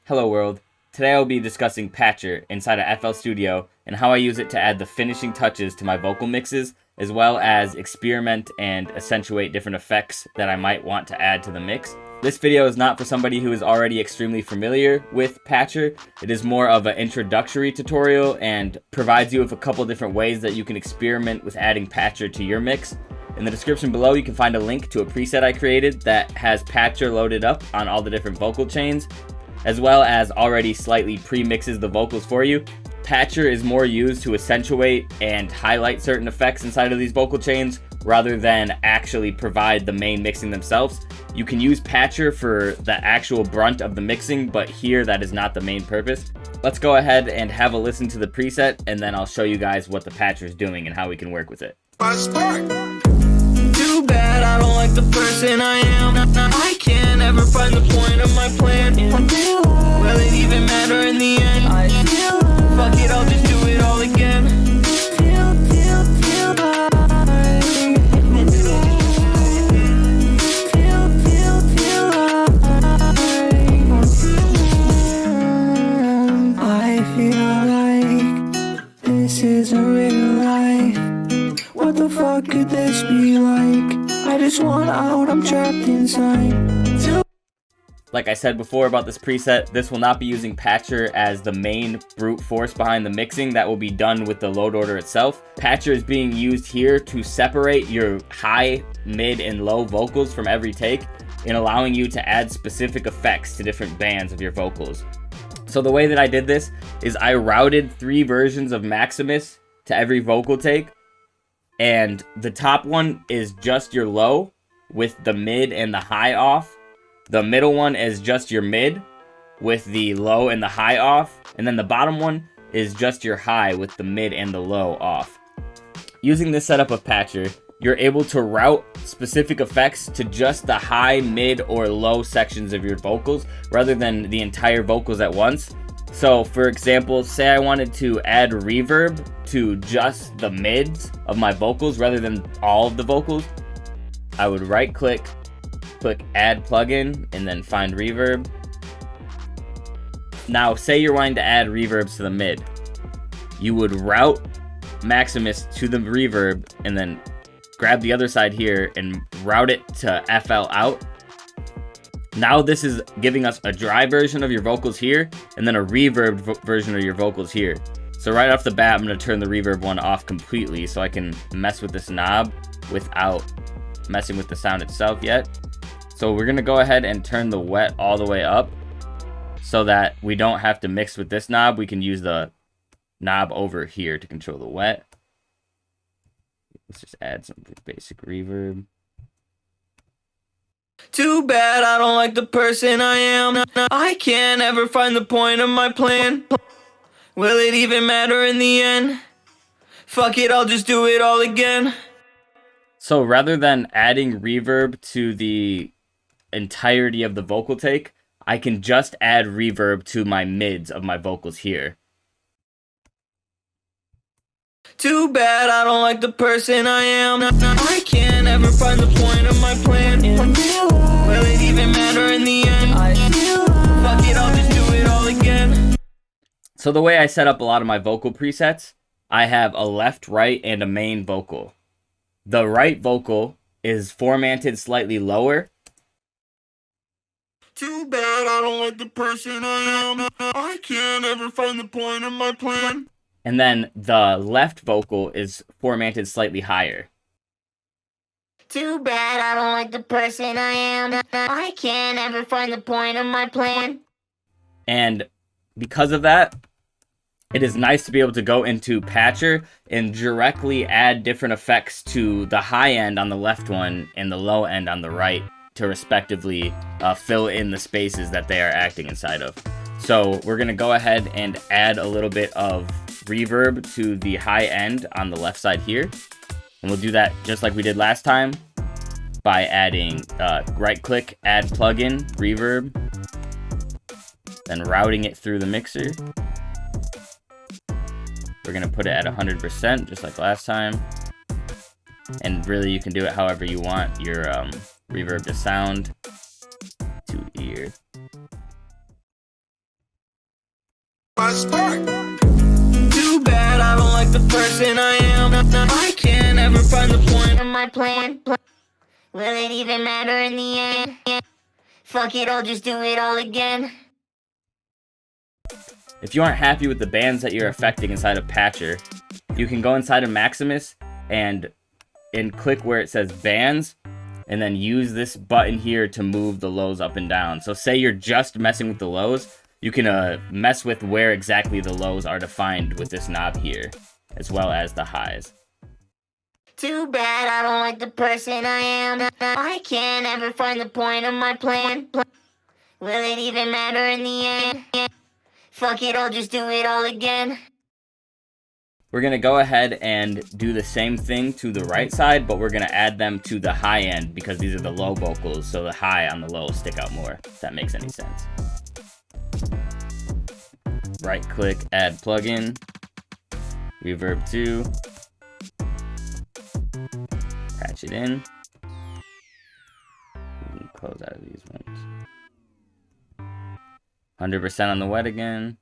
Hello world. Today I will be discussing Patcher inside of FL Studio and how I use it to add the finishing touches to my vocal mixes, as well as experiment and accentuate different effects that I might want to add to the mix. This video is not for somebody who is already extremely familiar with Patcher. It is more of an introductory tutorial and provides you with a couple different ways that you can experiment with adding Patcher to your mix. In the description below, you can find a link to a preset I created that has Patcher loaded up on all the different vocal chains, as well as already slightly pre-mixes the vocals for you. Patcher is more used to accentuate and highlight certain effects inside of these vocal chains rather than actually provide the main mixing themselves. You can use Patcher for the actual brunt of the mixing, but here that is not the main purpose. Let's go ahead and have a listen to the preset, and then I'll show you guys what the Patcher is doing and how we can work with it. Too bad I don't like the person I am. I can't ever find the point of my plan. Will it even matter in the end? Fuck it, I'll just do it all again. I feel like this isn't real life. What the fuck could this be like? I just want out, I'm trapped inside. Like I said before about this preset, this will not be using Patcher as the main brute force behind the mixing. That will be done with the load order itself. Patcher is being used here to separate your high, mid, and low vocals from every take, and allowing you to add specific effects to different bands of your vocals. So the way that I did this is I routed 3 versions of Maximus to every vocal take. And the top one is just your low with the mid and the high off. The middle one is just your mid with the low and the high off. And then the bottom one is just your high with the mid and the low off. Using this setup of Patcher, you're able to route specific effects to just the high, mid, or low sections of your vocals rather than the entire vocals at once. So for example, say I wanted to add reverb to just the mids of my vocals rather than all of the vocals, I would right click add plugin, and then find reverb. Now say you're wanting to add reverbs to the mid. You would route Maximus to the reverb and then grab the other side here and route it to FL out. Now this is giving us a dry version of your vocals here, and then a reverb version of your vocals here. So right off the bat, I'm going to turn the reverb one off completely so I can mess with this knob without messing with the sound itself yet. So we're going to go ahead and turn the wet all the way up so that we don't have to mix with this knob. We can use the knob over here to control the wet. Let's just add some basic reverb. Too bad I don't like the person I am. I can't ever find the point of my plan. Will it even matter in the end? Fuck it, I'll just do it all again. So rather than adding reverb to the entirety of the vocal take, I can just add reverb to my mids of my vocals here. Too bad I don't like the person I am. I can't ever find the point of my plan. Will it even matter in the end? Fuck it, I'll just do it all again. So the way I set up a lot of my vocal presets, I have a left, right, and a main vocal. The right vocal is formatted slightly lower. Too bad I don't like the person I am. I can't ever find the point of my plan. And then the left vocal is formatted slightly higher. Too bad I don't like the person I am. I can't ever find the point of my plan. And because of that, it is nice to be able to go into Patcher and directly add different effects to the high end on the left one and the low end on the right to respectively fill in the spaces that they are acting inside of. So we're going to go ahead and add a little bit of reverb to the high end on the left side here. And we'll do that just like we did last time by adding right click, add plugin, reverb, then routing it through the mixer. We're going to put it at 100% just like last time. And really you can do it however you want your reverb to sound to ear. Too bad I don't like the person I am. I can't ever find the point of my plan. Will it even matter in the end? Fuck it, I'll just do it all again. If you aren't happy with the bands that you're affecting inside of Patcher, you can go inside of Maximus and click where it says bands, and then use this button here to move the lows up and down. So say you're just messing with the lows, you can mess with where exactly the lows are defined with this knob here, as well as the highs. Too bad I don't like the person I am. I can't ever find the point of my plan. Will it even matter in the end? Fuck it, I'll just do it all again. We're going to go ahead and do the same thing to the right side, but we're going to add them to the high end because these are the low vocals, so the high on the low will stick out more, if that makes any sense. Right click, add plugin, reverb 2, patch it in. We can close out of these ones. 100% on the wet again.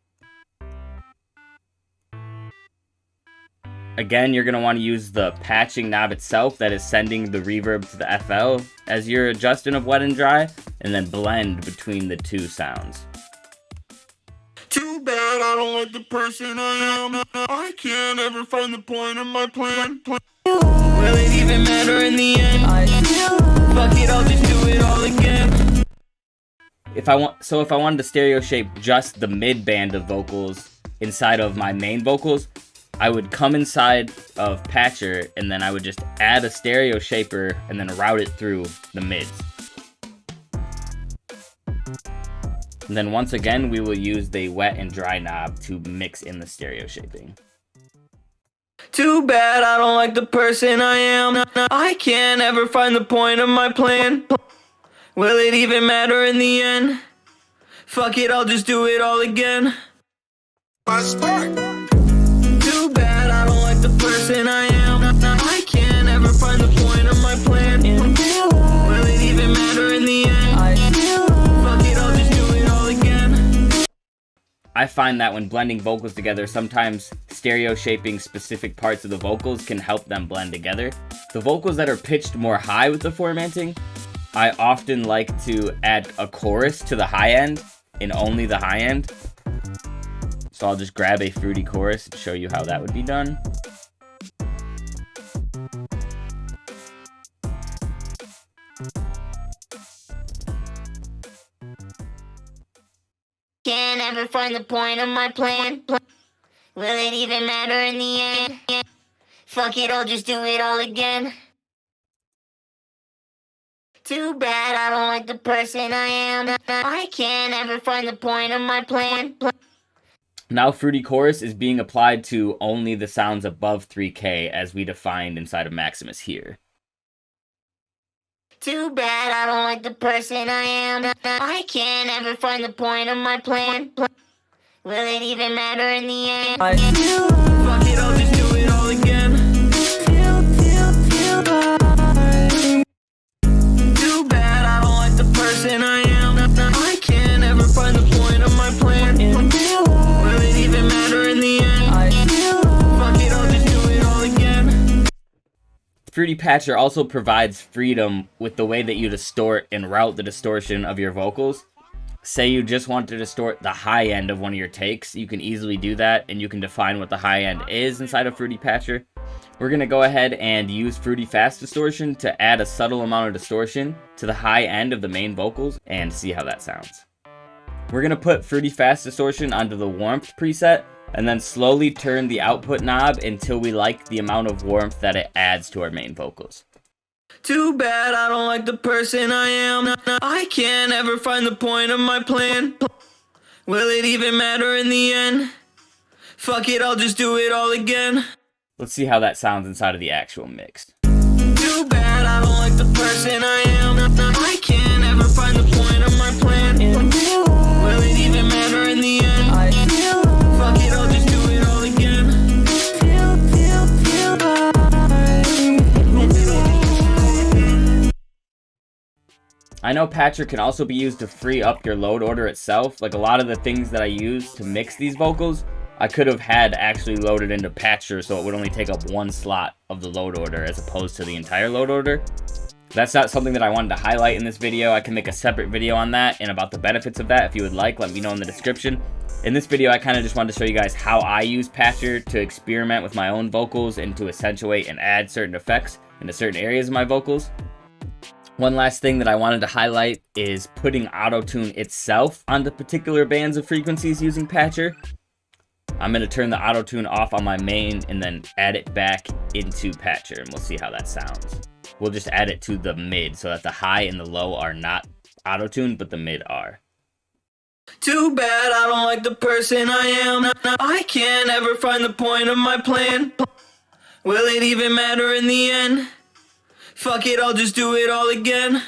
Again, you're going to want to use the patching knob itself that is sending the reverb to the FL as you're adjusting of wet and dry, and then blend between the two sounds. Too bad I don't like the person I am. I can't ever find the point of my plan. Will it even matter in the end? Fuck it, I'll just do it all again. If I wanted to stereo shape just the mid band of vocals inside of my main vocals, I would come inside of Patcher and then I would just add a stereo shaper and then route it through the mids. And then once again, we will use the wet and dry knob to mix in the stereo shaping. Too bad I don't like the person I am. I can't ever find the point of my plan. Will it even matter in the end? Fuck it, I'll just do it all again. Too bad I don't like the person I am. I can't ever find the point of my plan. Will it even matter in the end? Fuck it, I'll just do it all again. I find that when blending vocals together, sometimes stereo shaping specific parts of the vocals can help them blend together. The vocals that are pitched more high with the formatting, I often like to add a chorus to the high end, and only the high end. So I'll just grab a fruity chorus and show you how that would be done. Can't ever find the point of my plan. Will it even matter in the end? Fuck it, I'll just do it all again. Too bad I don't like the person I am. I can't ever find the point of my plan. Now fruity chorus is being applied to only the sounds above 3K as we defined inside of Maximus here. Too bad I don't like the person I am. I can't ever find the point of my plan. Will it even matter in the end? Fuck it, I'll just do it all again. Too bad I don't like the person I am. I can't ever find the point of my plan. Will it even matter in the end? Fuck it, I'll just do it all again. Fruity Patcher also provides freedom with the way that you distort and route the distortion of your vocals. Say you just want to distort the high end of one of your takes, you can easily do that, and you can define what the high end is inside of Fruity Patcher. We're going to go ahead and use Fruity Fast Distortion to add a subtle amount of distortion to the high end of the main vocals and see how that sounds. We're going to put Fruity Fast Distortion onto the warmth preset and then slowly turn the output knob until we like the amount of warmth that it adds to our main vocals. Too bad I don't like the person I am. I can't ever find the point of my plan. Will it even matter in the end? Fuck it, I'll just do it all again. Let's see how that sounds inside of the actual mix. Too bad I don't like the person I am. I can't ever find the point of my plan. Will it even matter in the end? Fuck it, I'll just do it all again. I I know Patcher can also be used to free up your load order itself. Like a lot of the things that I use to mix these vocals, I could have had actually loaded into Patcher so it would only take up one slot of the load order as opposed to the entire load order. That's not something that I wanted to highlight in this video. I can make a separate video on that and about the benefits of that if you would like. Let me know in the description. In this video, I kind of just wanted to show you guys how I use Patcher to experiment with my own vocals and to accentuate and add certain effects into certain areas of my vocals. One last thing that I wanted to highlight is putting auto-tune itself onto particular bands of frequencies using Patcher. I'm going to turn the auto-tune off on my main and then add it back into Patcher, and we'll see how that sounds. We'll just add it to the mid so that the high and the low are not auto-tuned, but the mid are. Too bad I don't like the person I am. I can't ever find the point of my plan. Will it even matter in the end? Fuck it, I'll just do it all again.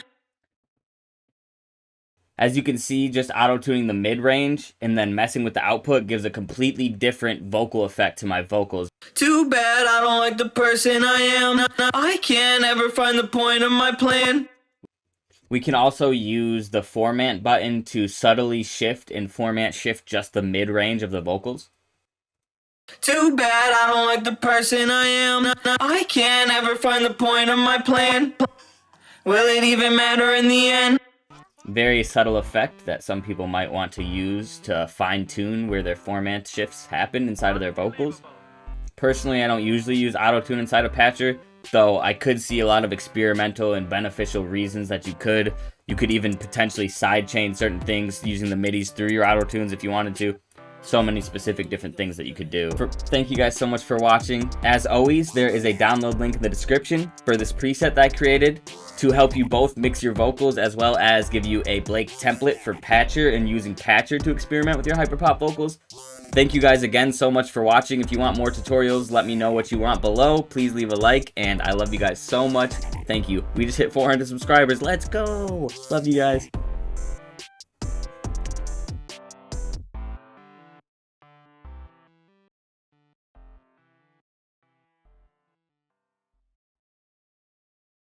As you can see, just auto-tuning the mid-range and then messing with the output gives a completely different vocal effect to my vocals. Too bad I don't like the person I am. I can't ever find the point of my plan. We can also use the format button to subtly shift and format shift just the mid-range of the vocals. Too bad I don't like the person I am. I can't ever find the point of my plan. Will it even matter in the end? Very subtle effect that some people might want to use to fine-tune where their format shifts happen inside of their vocals. Personally, I don't usually use auto-tune inside of Patcher, though I could see a lot of experimental and beneficial reasons that you could. You could even potentially sidechain certain things using the midis through your auto-tunes if you wanted to. So many specific different things that you could do. Thank you guys so much for watching. As always, there is a download link in the description for this preset that I created to help you both mix your vocals as well as give you a blank template for Patcher and using Patcher to experiment with your hyperpop vocals. Thank you guys again so much for watching. If you want more tutorials, let me know what you want below. Please leave a like, and I love you guys so much. Thank you. We just hit 400 subscribers. Let's go. Love you guys.